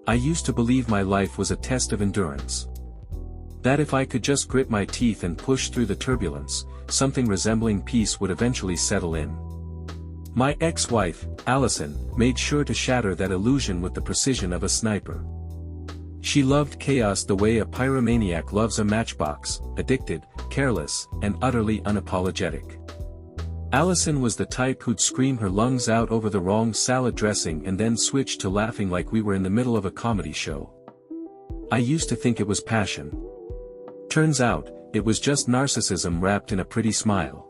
I used to believe my life was a test of endurance. That if I could just grit my teeth and push through the turbulence, something resembling peace would eventually settle in. My ex-wife, Allison, made sure to shatter that illusion with the precision of a sniper. She loved chaos the way a pyromaniac loves a matchbox, addicted, careless, and utterly unapologetic. Allison was the type who'd scream her lungs out over the wrong salad dressing and then switch to laughing like we were in the middle of a comedy show. I used to think it was passion. Turns out, it was just narcissism wrapped in a pretty smile.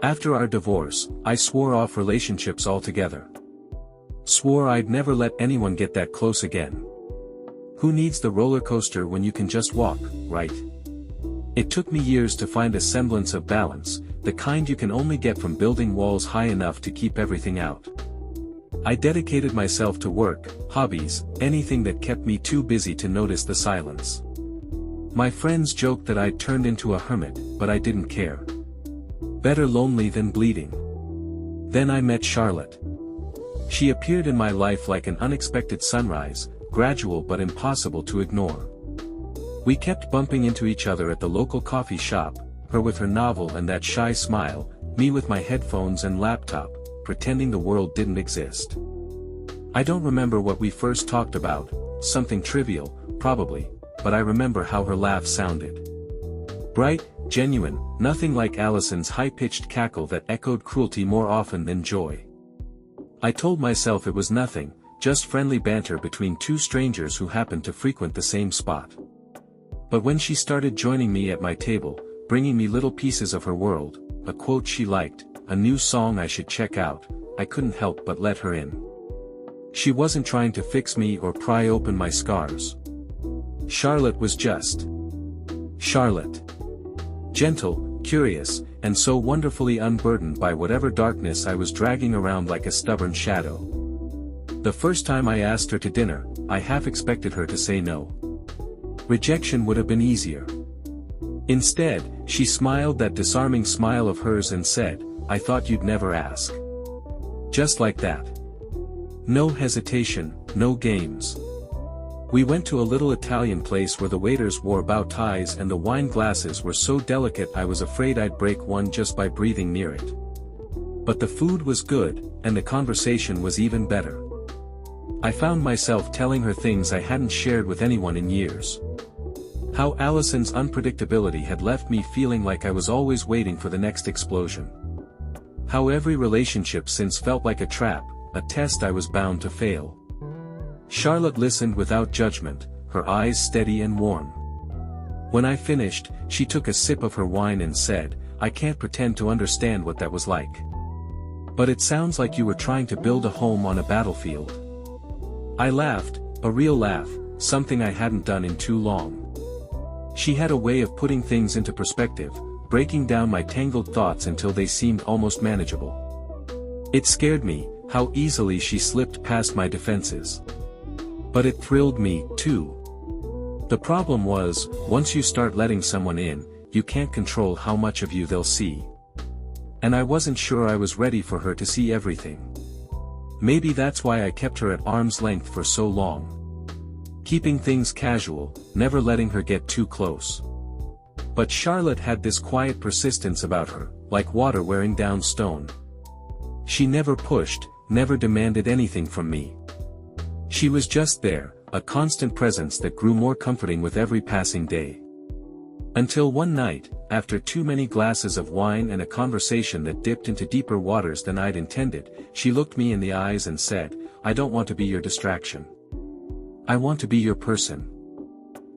After our divorce, I swore off relationships altogether. Swore I'd never let anyone get that close again. Who needs the roller coaster when you can just walk, right? It took me years to find a semblance of balance, the kind you can only get from building walls high enough to keep everything out. I dedicated myself to work, hobbies, anything that kept me too busy to notice the silence. My friends joked that I'd turned into a hermit, but I didn't care. Better lonely than bleeding. Then I met Charlotte. She appeared in my life like an unexpected sunrise, gradual but impossible to ignore. We kept bumping into each other at the local coffee shop, her with her novel and that shy smile, me with my headphones and laptop, pretending the world didn't exist. I don't remember what we first talked about, something trivial, probably, but I remember how her laugh sounded. Bright, genuine, nothing like Allison's high-pitched cackle that echoed cruelty more often than joy. I told myself it was nothing, just friendly banter between two strangers who happened to frequent the same spot. But when she started joining me at my table, bringing me little pieces of her world, a quote she liked, a new song I should check out, I couldn't help but let her in. She wasn't trying to fix me or pry open my scars. Charlotte was just Charlotte. Gentle, curious, and so wonderfully unburdened by whatever darkness I was dragging around like a stubborn shadow. The first time I asked her to dinner, I half expected her to say no. Rejection would have been easier. Instead, she smiled that disarming smile of hers and said, "I thought you'd never ask." Just like that. No hesitation, no games. We went to a little Italian place where the waiters wore bow ties and the wine glasses were so delicate I was afraid I'd break one just by breathing near it. But the food was good, and the conversation was even better. I found myself telling her things I hadn't shared with anyone in years. How Allison's unpredictability had left me feeling like I was always waiting for the next explosion. How every relationship since felt like a trap, a test I was bound to fail. Charlotte listened without judgment, her eyes steady and warm. When I finished, she took a sip of her wine and said, "I can't pretend to understand what that was like. But it sounds like you were trying to build a home on a battlefield." I laughed, a real laugh, something I hadn't done in too long. She had a way of putting things into perspective, breaking down my tangled thoughts until they seemed almost manageable. It scared me, how easily she slipped past my defenses. But it thrilled me, too. The problem was, once you start letting someone in, you can't control how much of you they'll see. And I wasn't sure I was ready for her to see everything. Maybe that's why I kept her at arm's length for so long. Keeping things casual, never letting her get too close. But Charlotte had this quiet persistence about her, like water wearing down stone. She never pushed, never demanded anything from me. She was just there, a constant presence that grew more comforting with every passing day. Until one night, after too many glasses of wine and a conversation that dipped into deeper waters than I'd intended, she looked me in the eyes and said, "I don't want to be your distraction. I want to be your person."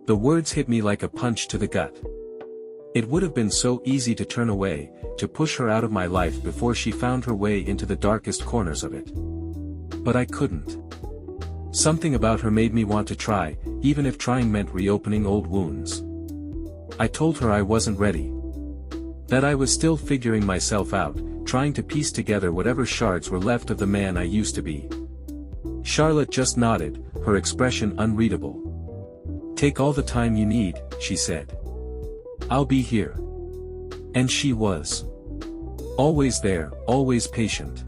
The words hit me like a punch to the gut. It would have been so easy to turn away, to push her out of my life before she found her way into the darkest corners of it. But I couldn't. Something about her made me want to try, even if trying meant reopening old wounds. I told her I wasn't ready. That I was still figuring myself out, trying to piece together whatever shards were left of the man I used to be. Charlotte just nodded, her expression unreadable. "Take all the time you need," she said. "I'll be here." And she was. Always there, always patient.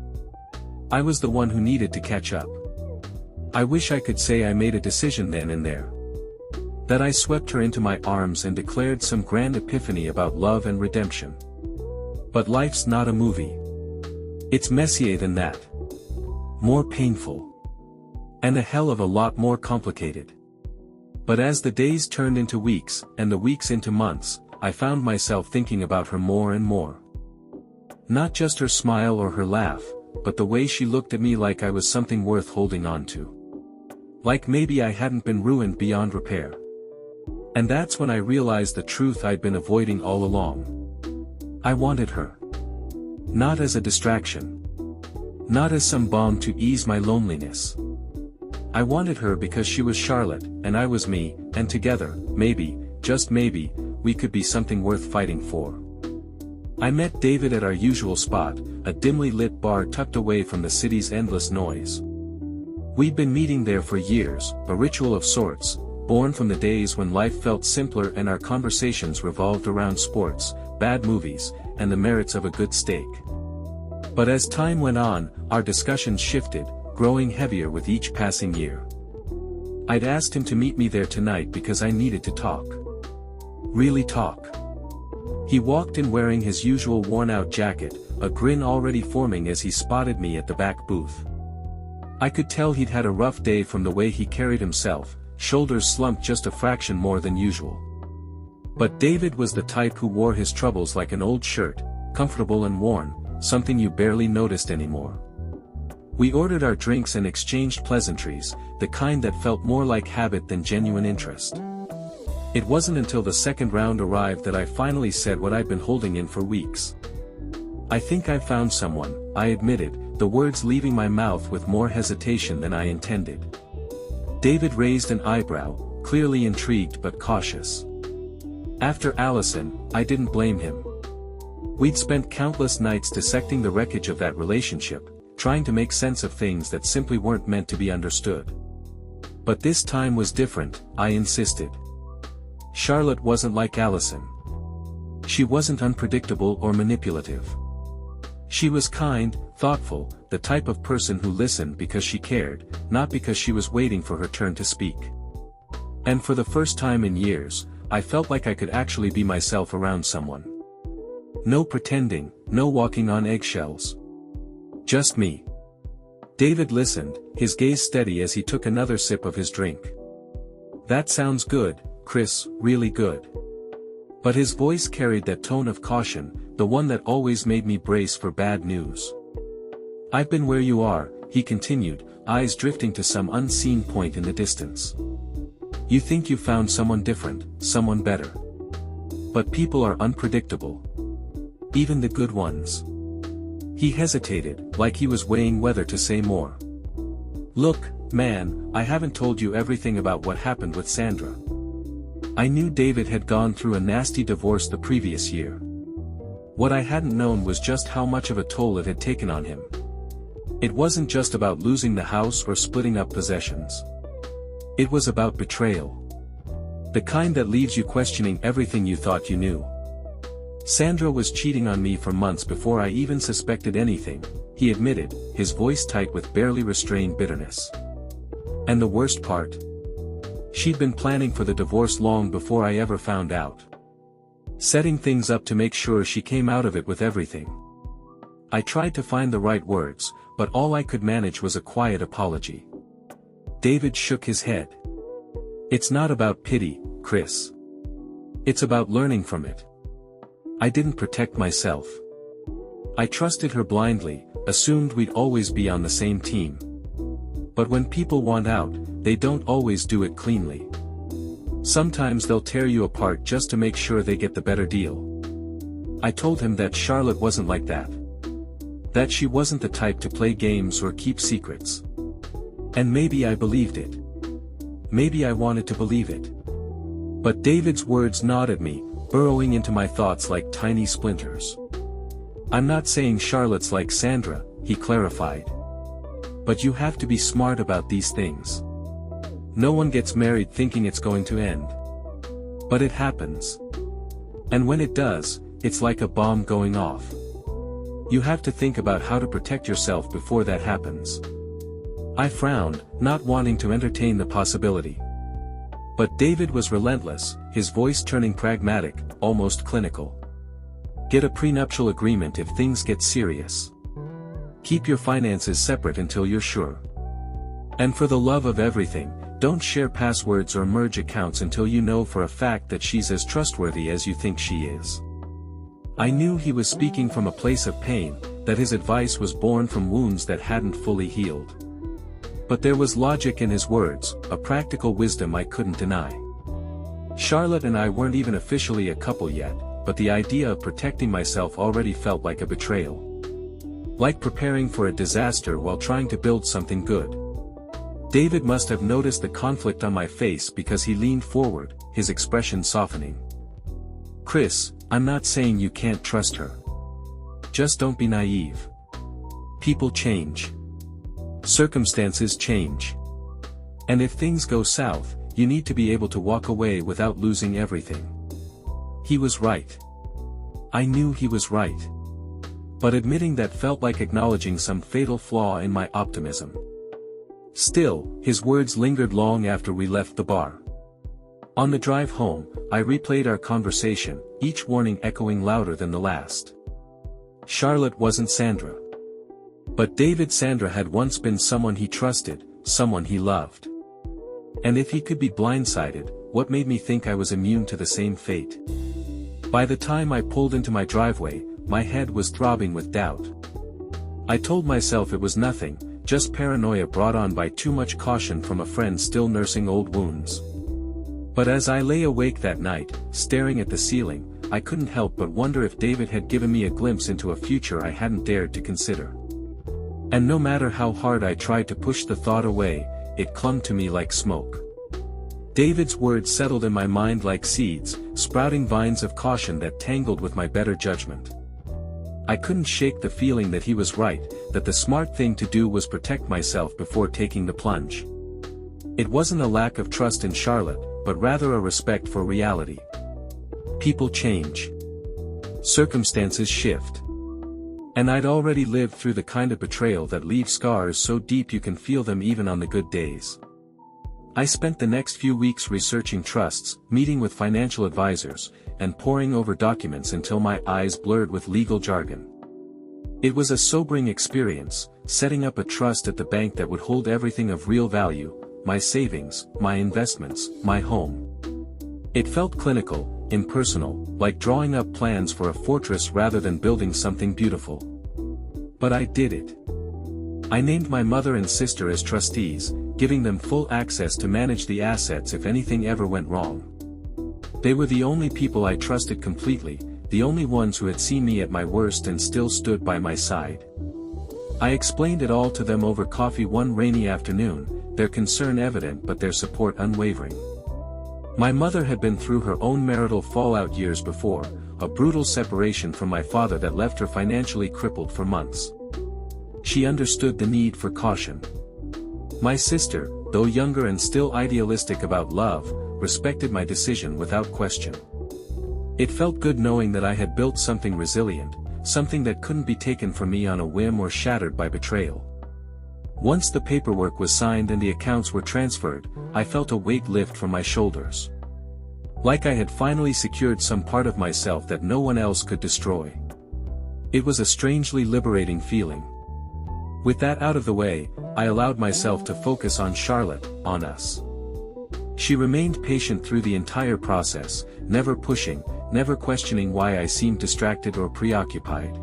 I was the one who needed to catch up. I wish I could say I made a decision then and there. That I swept her into my arms and declared some grand epiphany about love and redemption. But life's not a movie. It's messier than that. More painful. And a hell of a lot more complicated. But as the days turned into weeks, and the weeks into months, I found myself thinking about her more and more. Not just her smile or her laugh, but the way she looked at me like I was something worth holding on to. Like maybe I hadn't been ruined beyond repair. And that's when I realized the truth I'd been avoiding all along. I wanted her. Not as a distraction. Not as some balm to ease my loneliness. I wanted her because she was Charlotte, and I was me, and together, maybe, just maybe, we could be something worth fighting for. I met David at our usual spot, a dimly lit bar tucked away from the city's endless noise. We'd been meeting there for years, a ritual of sorts, born from the days when life felt simpler and our conversations revolved around sports, bad movies, and the merits of a good steak. But as time went on, our discussions shifted, growing heavier with each passing year. I'd asked him to meet me there tonight because I needed to talk. Really talk. He walked in wearing his usual worn-out jacket, a grin already forming as he spotted me at the back booth. I could tell he'd had a rough day from the way he carried himself, shoulders slumped just a fraction more than usual. But David was the type who wore his troubles like an old shirt, comfortable and worn, something you barely noticed anymore. We ordered our drinks and exchanged pleasantries, the kind that felt more like habit than genuine interest. It wasn't until the second round arrived that I finally said what I'd been holding in for weeks. I think I found someone, I admitted, the words leaving my mouth with more hesitation than I intended. David raised an eyebrow, clearly intrigued but cautious. After Allison, I didn't blame him. We'd spent countless nights dissecting the wreckage of that relationship, trying to make sense of things that simply weren't meant to be understood. But this time was different, I insisted. Charlotte wasn't like Allison. She wasn't unpredictable or manipulative. She was kind, thoughtful, the type of person who listened because she cared, not because she was waiting for her turn to speak. And for the first time in years, I felt like I could actually be myself around someone. No pretending, no walking on eggshells. Just me. David listened, his gaze steady as he took another sip of his drink. That sounds good, Chris, really good. But his voice carried that tone of caution, the one that always made me brace for bad news. I've been where you are, he continued, eyes drifting to some unseen point in the distance. You think you found someone different, someone better. But people are unpredictable. Even the good ones. He hesitated, like he was weighing whether to say more. Look, man, I haven't told you everything about what happened with Sandra. I knew David had gone through a nasty divorce the previous year. What I hadn't known was just how much of a toll it had taken on him. It wasn't just about losing the house or splitting up possessions. It was about betrayal. The kind that leaves you questioning everything you thought you knew. Sandra was cheating on me for months before I even suspected anything, he admitted, his voice tight with barely restrained bitterness. And the worst part? She'd been planning for the divorce long before I ever found out. Setting things up to make sure she came out of it with everything. I tried to find the right words, but all I could manage was a quiet apology. David shook his head. It's not about pity, Chris. It's about learning from it. I didn't protect myself. I trusted her blindly, assumed we'd always be on the same team. But when people want out, they don't always do it cleanly. Sometimes they'll tear you apart just to make sure they get the better deal. I told him that Charlotte wasn't like that. That she wasn't the type to play games or keep secrets. And maybe I believed it. Maybe I wanted to believe it. But David's words gnawed at me, burrowing into my thoughts like tiny splinters. I'm not saying Charlotte's like Sandra, he clarified. But you have to be smart about these things. No one gets married thinking it's going to end. But it happens. And when it does, it's like a bomb going off. You have to think about how to protect yourself before that happens. I frowned, not wanting to entertain the possibility. But David was relentless, his voice turning pragmatic, almost clinical. Get a prenuptial agreement if things get serious. Keep your finances separate until you're sure. And for the love of everything, don't share passwords or merge accounts until you know for a fact that she's as trustworthy as you think she is. I knew he was speaking from a place of pain, that his advice was born from wounds that hadn't fully healed. But there was logic in his words, a practical wisdom I couldn't deny. Charlotte and I weren't even officially a couple yet, but the idea of protecting myself already felt like a betrayal. Like preparing for a disaster while trying to build something good. David must have noticed the conflict on my face because he leaned forward, his expression softening. Chris, I'm not saying you can't trust her. Just don't be naive. People change. Circumstances change. And if things go south, you need to be able to walk away without losing everything. He was right. I knew he was right. But admitting that felt like acknowledging some fatal flaw in my optimism. Still, his words lingered long after we left the bar. On the drive home, I replayed our conversation, each warning echoing louder than the last. Charlotte wasn't Sandra. But David Sandra had once been someone he trusted, someone he loved. And if he could be blindsided, what made me think I was immune to the same fate? By the time I pulled into my driveway, my head was throbbing with doubt. I told myself it was nothing, just paranoia brought on by too much caution from a friend still nursing old wounds. But as I lay awake that night, staring at the ceiling, I couldn't help but wonder if David had given me a glimpse into a future I hadn't dared to consider. And no matter how hard I tried to push the thought away, it clung to me like smoke. David's words settled in my mind like seeds, sprouting vines of caution that tangled with my better judgment. I couldn't shake the feeling that he was right, that the smart thing to do was protect myself before taking the plunge. It wasn't a lack of trust in Charlotte, but rather a respect for reality. People change. Circumstances shift. And I'd already lived through the kind of betrayal that leaves scars so deep you can feel them even on the good days. I spent the next few weeks researching trusts, meeting with financial advisors, and poring over documents until my eyes blurred with legal jargon. It was a sobering experience, setting up a trust at the bank that would hold everything of real value, my savings, my investments, my home. It felt clinical, impersonal, like drawing up plans for a fortress rather than building something beautiful. But I did it. I named my mother and sister as trustees, giving them full access to manage the assets if anything ever went wrong. They were the only people I trusted completely, the only ones who had seen me at my worst and still stood by my side. I explained it all to them over coffee one rainy afternoon, their concern evident but their support unwavering. My mother had been through her own marital fallout years before, a brutal separation from my father that left her financially crippled for months. She understood the need for caution. My sister, though younger and still idealistic about love, respected my decision without question. It felt good knowing that I had built something resilient, something that couldn't be taken from me on a whim or shattered by betrayal. Once the paperwork was signed and the accounts were transferred, I felt a weight lift from my shoulders. Like I had finally secured some part of myself that no one else could destroy. It was a strangely liberating feeling. With that out of the way, I allowed myself to focus on Charlotte, on us. She remained patient through the entire process, never pushing, never questioning why I seemed distracted or preoccupied.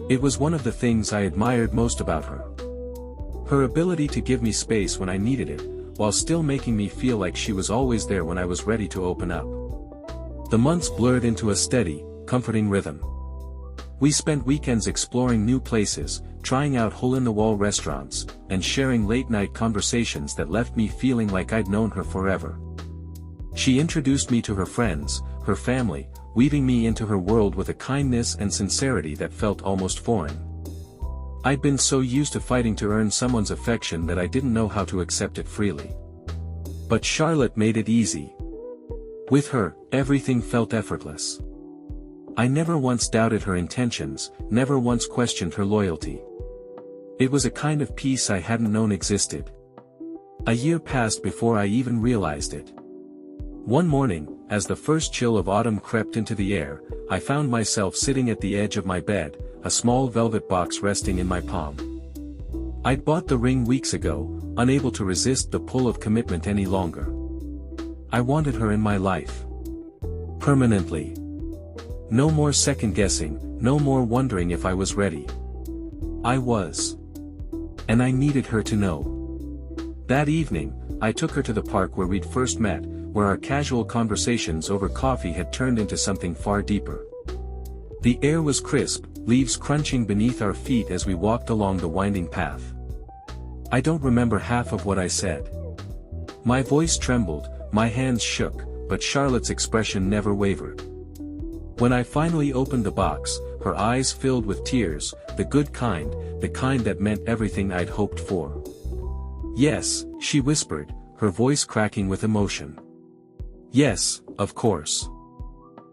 It was one of the things I admired most about her. Her ability to give me space when I needed it, while still making me feel like she was always there when I was ready to open up. The months blurred into a steady, comforting rhythm. We spent weekends exploring new places, trying out hole-in-the-wall restaurants, and sharing late-night conversations that left me feeling like I'd known her forever. She introduced me to her friends, her family, weaving me into her world with a kindness and sincerity that felt almost foreign. I'd been so used to fighting to earn someone's affection that I didn't know how to accept it freely. But Charlotte made it easy. With her, everything felt effortless. I never once doubted her intentions, never once questioned her loyalty. It was a kind of peace I hadn't known existed. A year passed before I even realized it. One morning, as the first chill of autumn crept into the air, I found myself sitting at the edge of my bed, a small velvet box resting in my palm. I'd bought the ring weeks ago, unable to resist the pull of commitment any longer. I wanted her in my life. Permanently. No more second-guessing, no more wondering if I was ready. I was. And I needed her to know. That evening, I took her to the park where we'd first met, where our casual conversations over coffee had turned into something far deeper. The air was crisp, leaves crunching beneath our feet as we walked along the winding path. I don't remember half of what I said. My voice trembled, my hands shook, but Charlotte's expression never wavered. When I finally opened the box, her eyes filled with tears, the good kind, the kind that meant everything I'd hoped for. "Yes," she whispered, her voice cracking with emotion. "Yes, of course."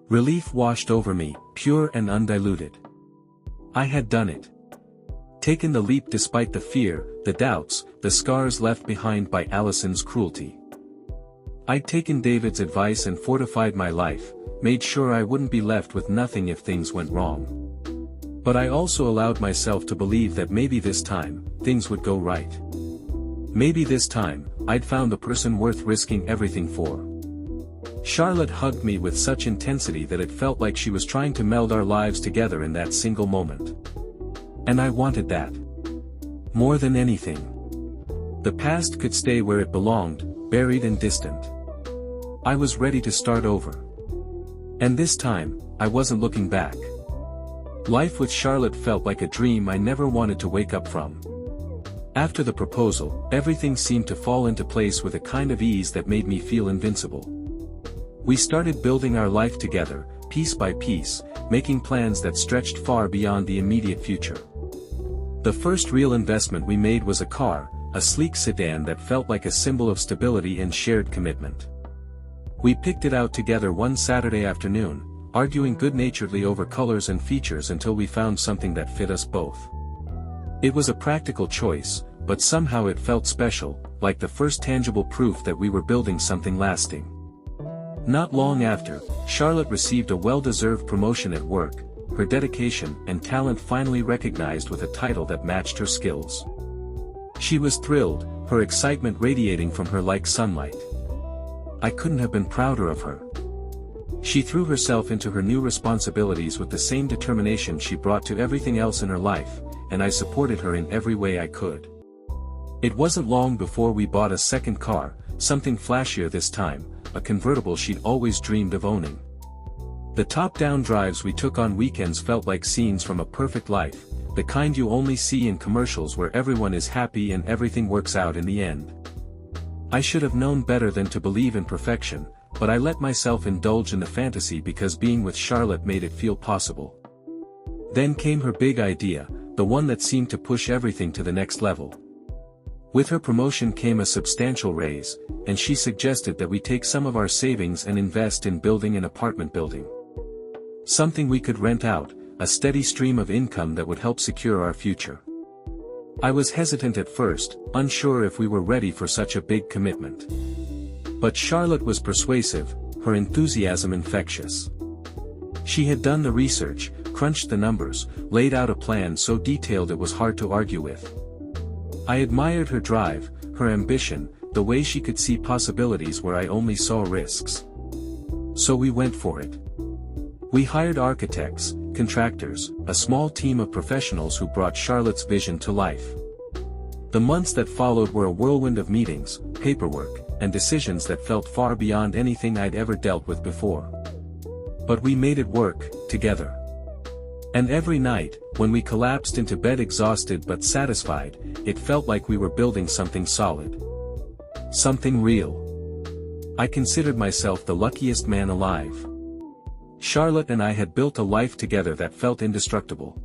Relief washed over me, pure and undiluted. I had done it. Taken the leap despite the fear, the doubts, the scars left behind by Allison's cruelty. I'd taken David's advice and fortified my life, made sure I wouldn't be left with nothing if things went wrong. But I also allowed myself to believe that maybe this time, things would go right. Maybe this time, I'd found the person worth risking everything for. Charlotte hugged me with such intensity that it felt like she was trying to meld our lives together in that single moment. And I wanted that. More than anything. The past could stay where it belonged, buried and distant. I was ready to start over. And this time, I wasn't looking back. Life with Charlotte felt like a dream I never wanted to wake up from. After the proposal, everything seemed to fall into place with a kind of ease that made me feel invincible. We started building our life together, piece by piece, making plans that stretched far beyond the immediate future. The first real investment we made was a car, a sleek sedan that felt like a symbol of stability and shared commitment. We picked it out together one Saturday afternoon, arguing good-naturedly over colors and features until we found something that fit us both. It was a practical choice, but somehow it felt special, like the first tangible proof that we were building something lasting. Not long after, Charlotte received a well-deserved promotion at work, her dedication and talent finally recognized with a title that matched her skills. She was thrilled, her excitement radiating from her like sunlight. I couldn't have been prouder of her. She threw herself into her new responsibilities with the same determination she brought to everything else in her life, and I supported her in every way I could. It wasn't long before we bought a second car, something flashier this time, a convertible she'd always dreamed of owning. The top-down drives we took on weekends felt like scenes from a perfect life, the kind you only see in commercials where everyone is happy and everything works out in the end. I should have known better than to believe in perfection, but I let myself indulge in the fantasy because being with Charlotte made it feel possible. Then came her big idea, the one that seemed to push everything to the next level. With her promotion came a substantial raise, and she suggested that we take some of our savings and invest in building an apartment building. Something we could rent out, a steady stream of income that would help secure our future. I was hesitant at first, unsure if we were ready for such a big commitment. But Charlotte was persuasive, her enthusiasm infectious. She had done the research, crunched the numbers, laid out a plan so detailed it was hard to argue with. I admired her drive, her ambition, the way she could see possibilities where I only saw risks. So we went for it. We hired architects, contractors, a small team of professionals who brought Charlotte's vision to life. The months that followed were a whirlwind of meetings, paperwork, and decisions that felt far beyond anything I'd ever dealt with before. But we made it work, together. And every night, when we collapsed into bed exhausted but satisfied, it felt like we were building something solid. Something real. I considered myself the luckiest man alive. Charlotte and I had built a life together that felt indestructible.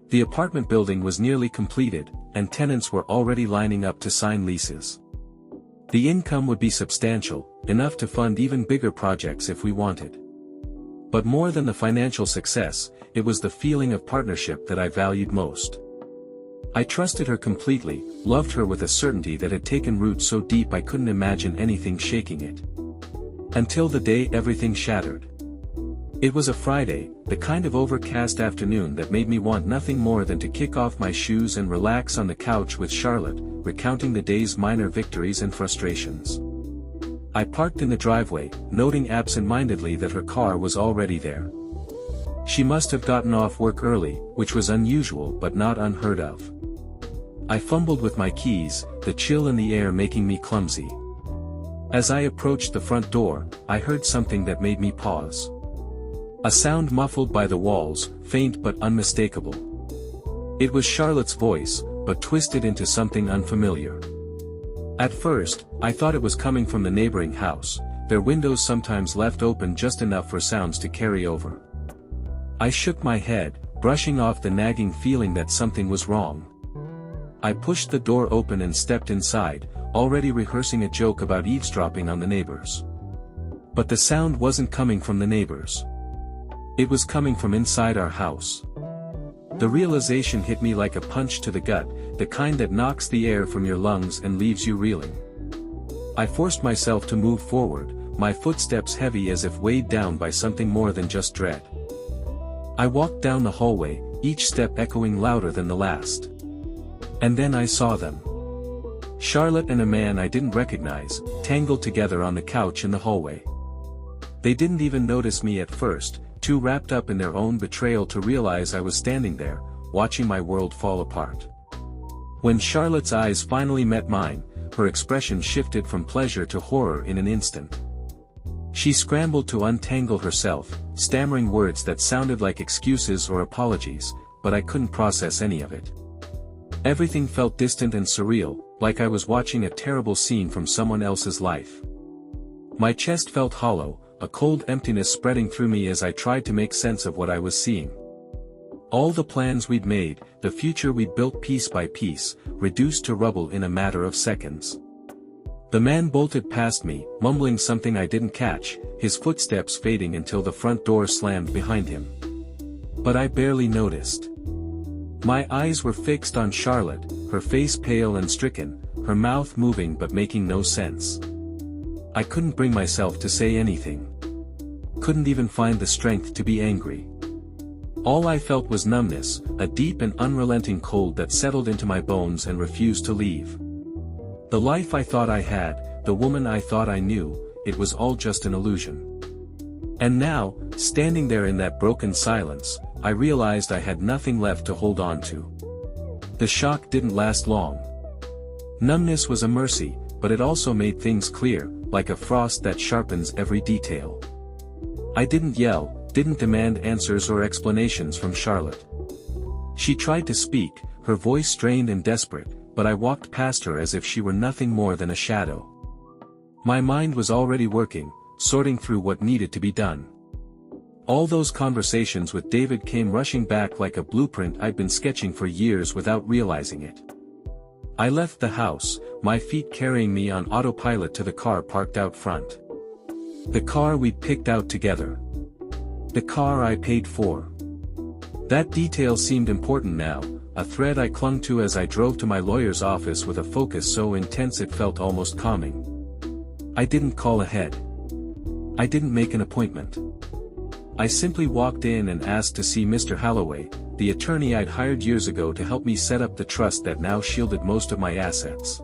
The apartment building was nearly completed, and tenants were already lining up to sign leases. The income would be substantial, enough to fund even bigger projects if we wanted. But more than the financial success, it was the feeling of partnership that I valued most. I trusted her completely, loved her with a certainty that had taken root so deep I couldn't imagine anything shaking it. Until the day everything shattered. It was a Friday, the kind of overcast afternoon that made me want nothing more than to kick off my shoes and relax on the couch with Charlotte, recounting the day's minor victories and frustrations. I parked in the driveway, noting absent-mindedly that her car was already there. She must have gotten off work early, which was unusual but not unheard of. I fumbled with my keys, the chill in the air making me clumsy. As I approached the front door, I heard something that made me pause. A sound muffled by the walls, faint but unmistakable. It was Charlotte's voice, but twisted into something unfamiliar. At first, I thought it was coming from the neighboring house, their windows sometimes left open just enough for sounds to carry over. I shook my head, brushing off the nagging feeling that something was wrong. I pushed the door open and stepped inside, already rehearsing a joke about eavesdropping on the neighbors. But the sound wasn't coming from the neighbors. It was coming from inside our house. The realization hit me like a punch to the gut, the kind that knocks the air from your lungs and leaves you reeling. I forced myself to move forward, my footsteps heavy as if weighed down by something more than just dread. I walked down the hallway, each step echoing louder than the last. And then I saw them. Charlotte and a man I didn't recognize, tangled together on the couch in the hallway. They didn't even notice me at first, too wrapped up in their own betrayal to realize I was standing there, watching my world fall apart. When Charlotte's eyes finally met mine, her expression shifted from pleasure to horror in an instant. She scrambled to untangle herself, stammering words that sounded like excuses or apologies, but I couldn't process any of it. Everything felt distant and surreal, like I was watching a terrible scene from someone else's life. My chest felt hollow, a cold emptiness spreading through me as I tried to make sense of what I was seeing. All the plans we'd made, the future we'd built piece by piece, reduced to rubble in a matter of seconds. The man bolted past me, mumbling something I didn't catch, his footsteps fading until the front door slammed behind him. But I barely noticed. My eyes were fixed on Charlotte, her face pale and stricken, her mouth moving but making no sense. I couldn't bring myself to say anything. Couldn't even find the strength to be angry. All I felt was numbness, a deep and unrelenting cold that settled into my bones and refused to leave. The life I thought I had, the woman I thought I knew, it was all just an illusion. And now, standing there in that broken silence, I realized I had nothing left to hold on to. The shock didn't last long. Numbness was a mercy, but it also made things clear, like a frost that sharpens every detail. I didn't yell, didn't demand answers or explanations from Charlotte. She tried to speak, her voice strained and desperate, but I walked past her as if she were nothing more than a shadow. My mind was already working, sorting through what needed to be done. All those conversations with David came rushing back like a blueprint I'd been sketching for years without realizing it. I left the house, my feet carrying me on autopilot to the car parked out front. The car we'd picked out together. The car I paid for. That detail seemed important now, a thread I clung to as I drove to my lawyer's office with a focus so intense it felt almost calming. I didn't call ahead. I didn't make an appointment. I simply walked in and asked to see Mr. Holloway, the attorney I'd hired years ago to help me set up the trust that now shielded most of my assets.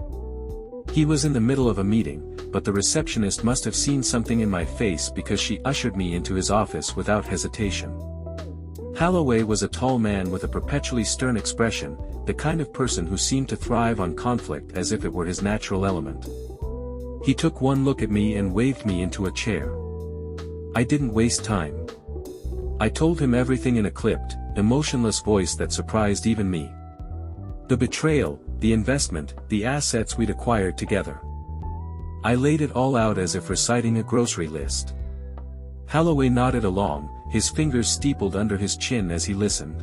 He was in the middle of a meeting, but the receptionist must have seen something in my face because she ushered me into his office without hesitation. Holloway was a tall man with a perpetually stern expression, the kind of person who seemed to thrive on conflict as if it were his natural element. He took one look at me and waved me into a chair. I didn't waste time. I told him everything in a clipped, emotionless voice that surprised even me. The betrayal, the investment, the assets we'd acquired together. I laid it all out as if reciting a grocery list. Holloway nodded along, his fingers steepled under his chin as he listened.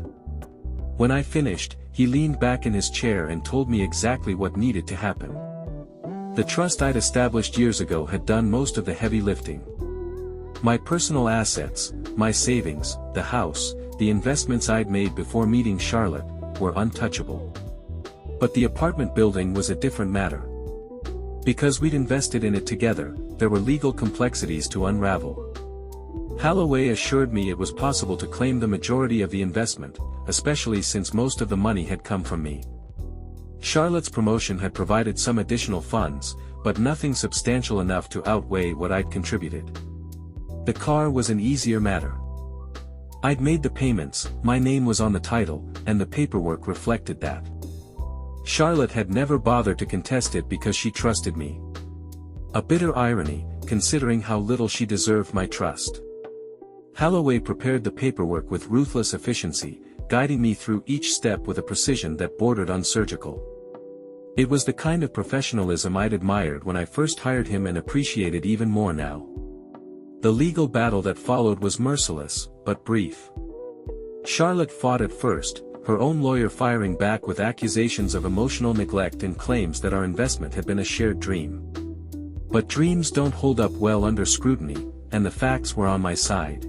When I finished, he leaned back in his chair and told me exactly what needed to happen. The trust I'd established years ago had done most of the heavy lifting. My personal assets, my savings, the house, the investments I'd made before meeting Charlotte, were untouchable. But the apartment building was a different matter. Because we'd invested in it together, there were legal complexities to unravel. Holloway assured me it was possible to claim the majority of the investment, especially since most of the money had come from me. Charlotte's promotion had provided some additional funds, but nothing substantial enough to outweigh what I'd contributed. The car was an easier matter. I'd made the payments, my name was on the title, and the paperwork reflected that. Charlotte had never bothered to contest it because she trusted me. A bitter irony, considering how little she deserved my trust. Holloway prepared the paperwork with ruthless efficiency, guiding me through each step with a precision that bordered on surgical. It was the kind of professionalism I'd admired when I first hired him and appreciated even more now. The legal battle that followed was merciless, but brief. Charlotte fought at first, her own lawyer firing back with accusations of emotional neglect and claims that our investment had been a shared dream. But dreams don't hold up well under scrutiny, and the facts were on my side.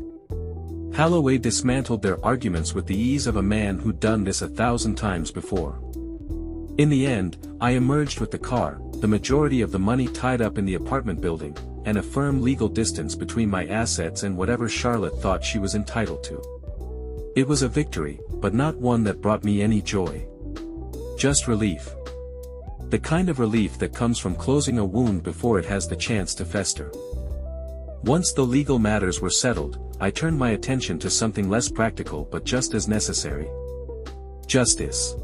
Holloway dismantled their arguments with the ease of a man who'd done this 1,000 times before. In the end, I emerged with the car, the majority of the money tied up in the apartment building, and a firm legal distance between my assets and whatever Charlotte thought she was entitled to. It was a victory, but not one that brought me any joy. Just relief. The kind of relief that comes from closing a wound before it has the chance to fester. Once the legal matters were settled, I turned my attention to something less practical but just as necessary. Justice.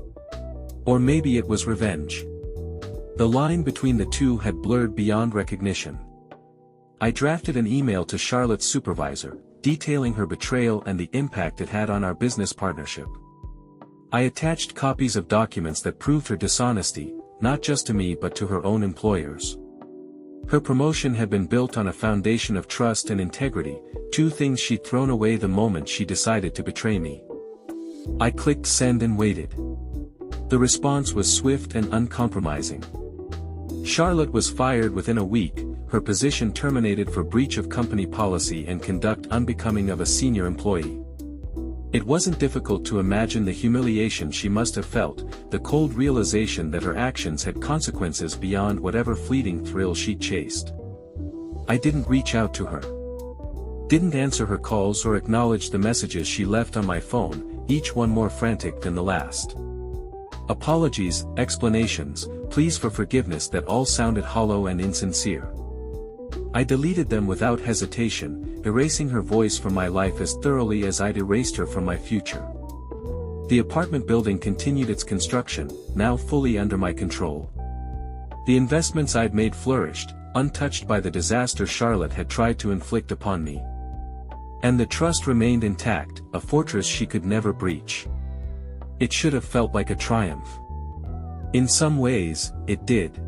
Or maybe it was revenge. The line between the two had blurred beyond recognition. I drafted an email to Charlotte's supervisor, detailing her betrayal and the impact it had on our business partnership. I attached copies of documents that proved her dishonesty, not just to me but to her own employers. Her promotion had been built on a foundation of trust and integrity, two things she'd thrown away the moment she decided to betray me. I clicked send and waited. The response was swift and uncompromising. Charlotte was fired within a week, her position terminated for breach of company policy and conduct unbecoming of a senior employee. It wasn't difficult to imagine the humiliation she must have felt, the cold realization that her actions had consequences beyond whatever fleeting thrill she chased. I didn't reach out to her. Didn't answer her calls or acknowledge the messages she left on my phone, each one more frantic than the last. Apologies, explanations, pleas for forgiveness that all sounded hollow and insincere. I deleted them without hesitation, erasing her voice from my life as thoroughly as I'd erased her from my future. The apartment building continued its construction, now fully under my control. The investments I'd made flourished, untouched by the disaster Charlotte had tried to inflict upon me. And the trust remained intact, a fortress she could never breach. It should have felt like a triumph. In some ways, it did.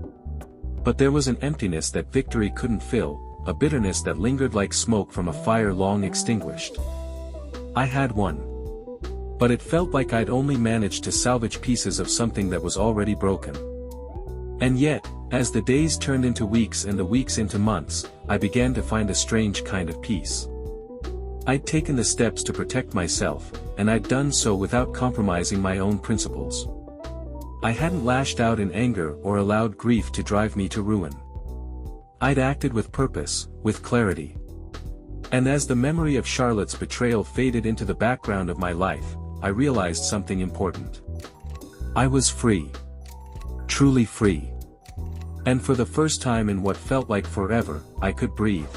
But there was an emptiness that victory couldn't fill, a bitterness that lingered like smoke from a fire long extinguished. I had won. But it felt like I'd only managed to salvage pieces of something that was already broken. And yet, as the days turned into weeks and the weeks into months, I began to find a strange kind of peace. I'd taken the steps to protect myself, and I'd done so without compromising my own principles. I hadn't lashed out in anger or allowed grief to drive me to ruin. I'd acted with purpose, with clarity. And as the memory of Charlotte's betrayal faded into the background of my life, I realized something important. I was free. Truly free. And for the first time in what felt like forever, I could breathe.